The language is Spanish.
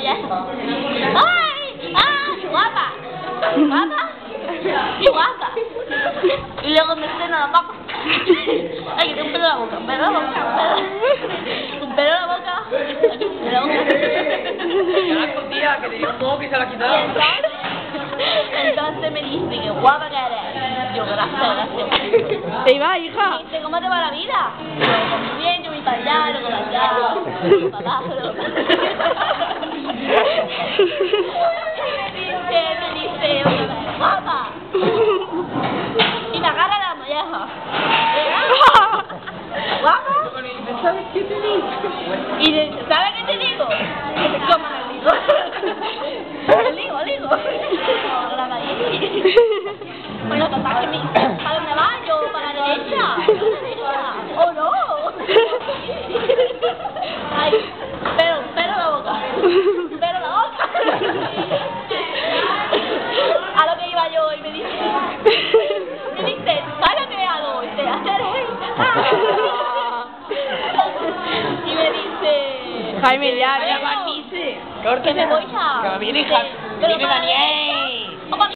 ya eso. ¡Ay! ¡Ah! ¡Guapa! ¿Guapa? ¡Qué guapa! Y luego me frena la boca. Ay, que tengo un pelo en la boca, un pelo en la boca, un pelo en la boca. Un pelo en la boca. Ya la escondía, que tenía un moco y se la ha quitado. Entonces me dice, qué guapa que eres. Yo, gracias. ¿Te iba, hija? Me dice, ¿cómo te va la vida? Yo, muy bien, yo voy para allá, luego para allá, para abajo, luego para me dice, otra vez, guapa. Y me agarra la molleja. ¿Guapa? ¿Sabes qué te digo? Y le dice, ¿sabes qué te digo? Que te coman el ligo. El ligo. Graba ahí. Bueno, total, que me dice, ¿para dónde vas? Yo, para la derecha. ¡Oh, no! Ay, pero la boca. Pero la boca. A lo que iba yo y me dice, ¿sabes lo que hago? Y te hace y me dice, Jaime, ya, bueno, ya, que me voy ya. Que viene, hija. Pero Viene para Daniel.